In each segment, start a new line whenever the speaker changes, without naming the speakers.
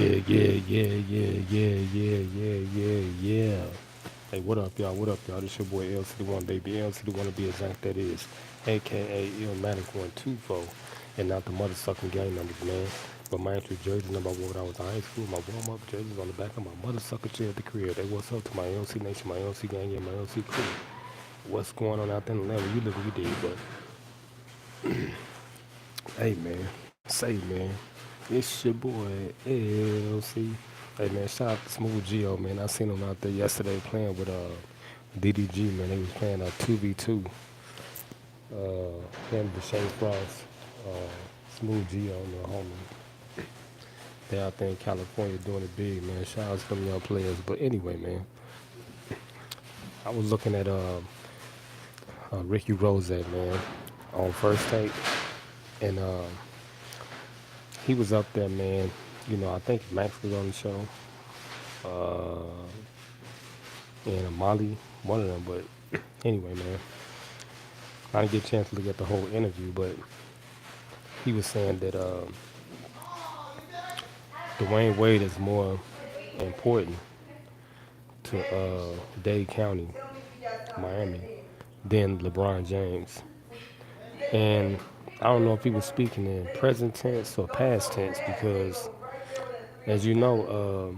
Yeah. Hey, what up, y'all? What up, y'all? This your boy L City One, baby. L City Wanna be exact, that is, aka Illmatic 124, and not the mother sucking gang numbers, man. But my entry jersey number when I was in high school, my warm up jerseys on the back of my mother sucker chair at the crib. Hey, what's up to my LC Nation, my LC gang, and my LC crew? What's going on out there in Atlanta? You live, you did, but hey, man, say, man, it's your boy LC. Hey, man, shout out to Smooth Geo, man. I seen him out there yesterday playing with DDG, man. They was playing 2v2. Him, Deshae Frost, Smooth Geo, and the homie. They out there in California doing it big, man. Shout out to them young players. But anyway, man, I was looking at Ricky Rose, man, on first take, and he was up there, man. You know, I think Max was on the show, and Molly, one of them. But anyway, man, I didn't get a chance to look at the whole interview, but he was saying that Dwayne Wade is more important to Dade County, Miami, than LeBron James. And I don't know if he was speaking in present tense or past tense because, as you know,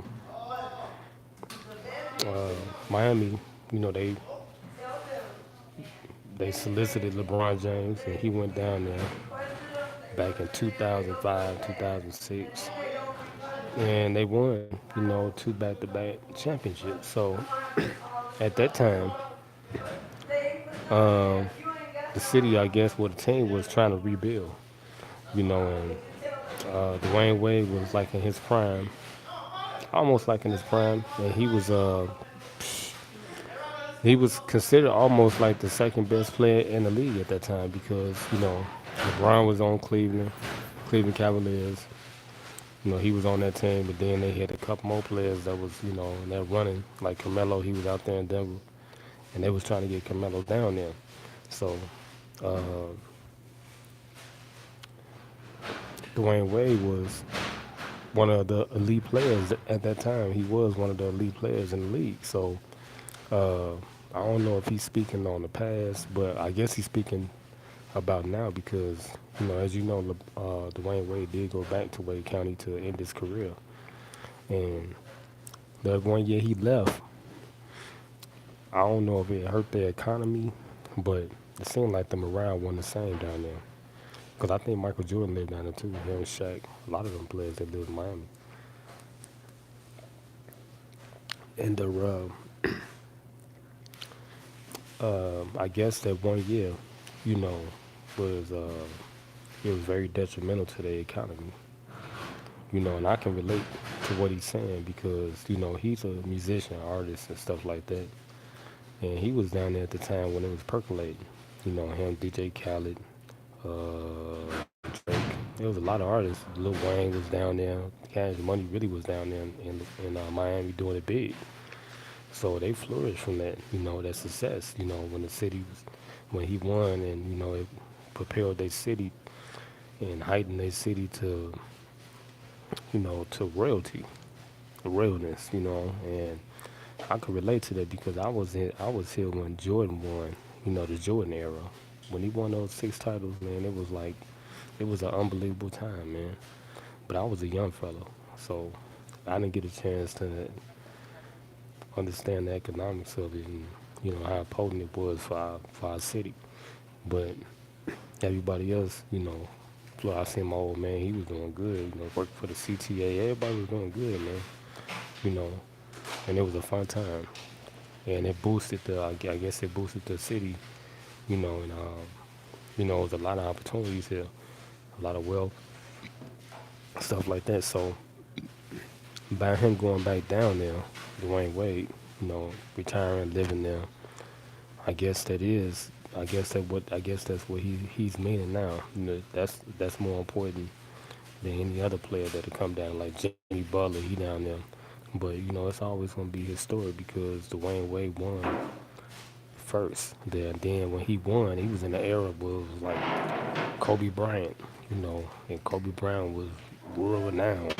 Miami, you know, they solicited LeBron James, and he went down there back in 2005, 2006, and they won, you know, two back-to-back championships. So at that time, the city, I guess, what the team was trying to rebuild, you know, and Dwayne Wade was like in his prime, almost like in his prime, and he was considered almost like the second best player in the league at that time because you know LeBron was on Cleveland Cavaliers. You know he was on that team, but then they had a couple more players that was you know in that running like Carmelo. He was out there in Denver, and they was trying to get Carmelo down there. So uh, Dwayne Wade was one of the elite players at that time. He was one of the elite players in the league. So uh, I don't know if he's speaking on the past, but I guess he's speaking about now because you know, as you know, Dwayne Wade did go back to Wade County to end his career, and the 1 year he left, I don't know if it hurt the economy, but it seemed like the morale wasn't the same down there. Because I think Michael Jordan lived down there too, him and Shaq. A lot of them players that lived in Miami, and I guess that 1 year, you know, was it was very detrimental to the economy. You know, and I can relate to what he's saying because you know he's a musician, artist, and stuff like that. And he was down there at the time when it was percolating. You know, him, DJ Khaled, Drake. There was a lot of artists. Lil Wayne was down there. Cash Money really was down there in Miami doing it big. So they flourished from that. You know, that success. You know, when the city was, when he won, and you know, it propelled their city and heightened their city to, you know, to royalty, realness. You know, and I could relate to that because I was here when Jordan won. You know, the Jordan era. When he won those six titles, man, it was like it was an unbelievable time, man. But I was a young fellow, so I didn't get a chance to understand the economics of it and you know how potent it was for our city. But everybody else, you know, I seen my old man, he was doing good. You know, worked for the CTA. Everybody was doing good, man. You know, and it was a fun time. And it boosted I guess it boosted the city. You know, and you know, there was a lot of opportunities here, a lot of wealth, stuff like that. So by him going back down there, Dwayne Wade, you know, retiring, living there, I guess that is, I guess that's what he's meaning now. You know, that's more important than any other player that'll come down like Jimmy Butler. He down there, but you know, it's always gonna be his story because Dwayne Wade won first. Then when he won, he was in the era where it was like Kobe Bryant, you know, and Kobe Bryant was world renowned.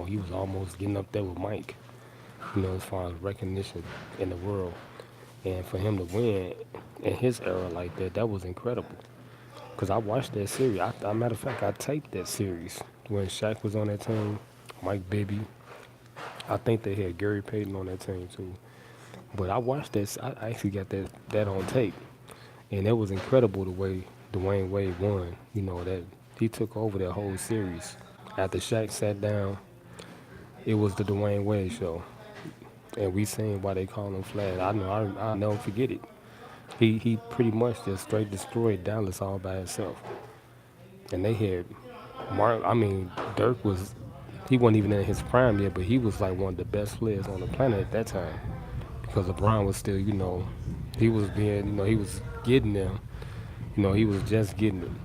He was almost getting up there with Mike. As far as recognition in the world, and for him to win in his era like that, that was incredible. Cause I watched that series. Matter of fact, I taped that series when Shaq was on that team, Mike Bibby. I think they had Gary Payton on that team too. But I watched this. I actually got that on tape, and it was incredible the way Dwayne Wade won. That he took over that whole series. After Shaq sat down, it was the Dwayne Wade show, and we seen why they call him Flat. I know I'll never forget it. He pretty much just straight destroyed Dallas all by himself, and they had Mark. I mean, Dirk was. He wasn't even in his prime yet, but he was like one of the best players on the planet at that time. Because LeBron was still, he was being, he was getting them. He was just getting them.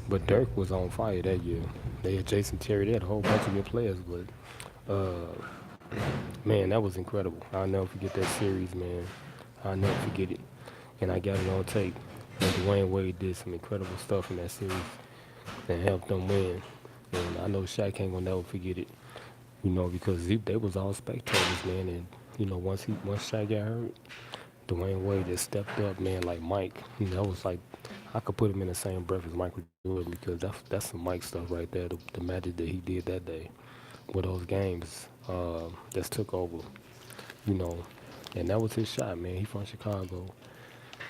But Dirk was on fire that year. They had Jason Terry. They had a whole bunch of good players. But, man, that was incredible. I'll never forget that series, man. I'll never forget it. And I got it on tape. And Dwayne Wade did some incredible stuff in that series and helped them win. And I know Shaq ain't gonna never forget it, because they was all spectators, man. And once Shaq got hurt, Dwayne Wade just stepped up, man, like Mike. That was like I could put him in the same breath as Michael Jordan because that's some Mike stuff right there. The magic that he did that day with those games just took over, you know. And that was his shot, man. He from Chicago,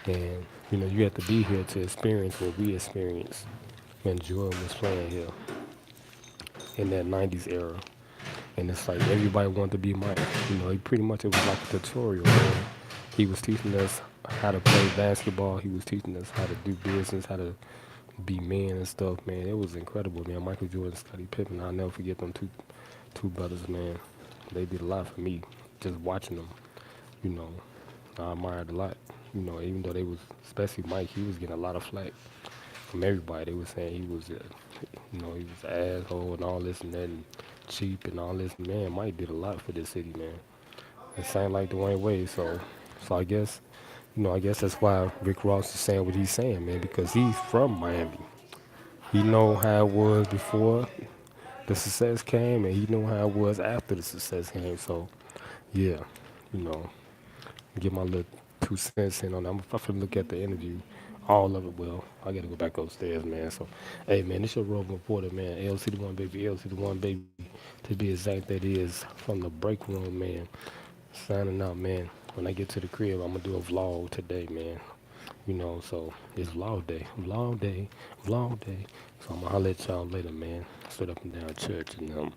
and you have to be here to experience what we experienced when Jordan was playing here in that '90s era. And it's like everybody wanted to be Mike. He pretty much it was like a tutorial, man. He was teaching us how to play basketball. He was teaching us how to do business, how to be men and stuff, man. It was incredible, man. Michael Jordan, Scottie Pippen. I'll never forget them two brothers, man. They did a lot for me. Just watching them, you know, I admired a lot. Even though they was, especially Mike, he was getting a lot of flack from everybody. They was saying he was, he was an asshole and all this and that and cheap and all this. Man, Mike did a lot for this city, man. It sounded like Dwayne Wade, so I guess, I guess that's why Rick Ross is saying what he's saying, man, because he's from Miami. He know how it was before the success came, and he know how it was after the success came. So, yeah, you know, get my little 2 cents in on that. I'm finna look at the interview, all of it. Well, I gotta go back upstairs, man. So, hey, man, this your roving reporter, man. LC the one, baby. LC the one, baby. To be exact, that is from the break room, man. Signing out, man. When I get to the crib, I'm gonna do a vlog today, man. So it's vlog day, vlog day, vlog day. So I'm gonna holler at y'all later, man. Stood up and down church and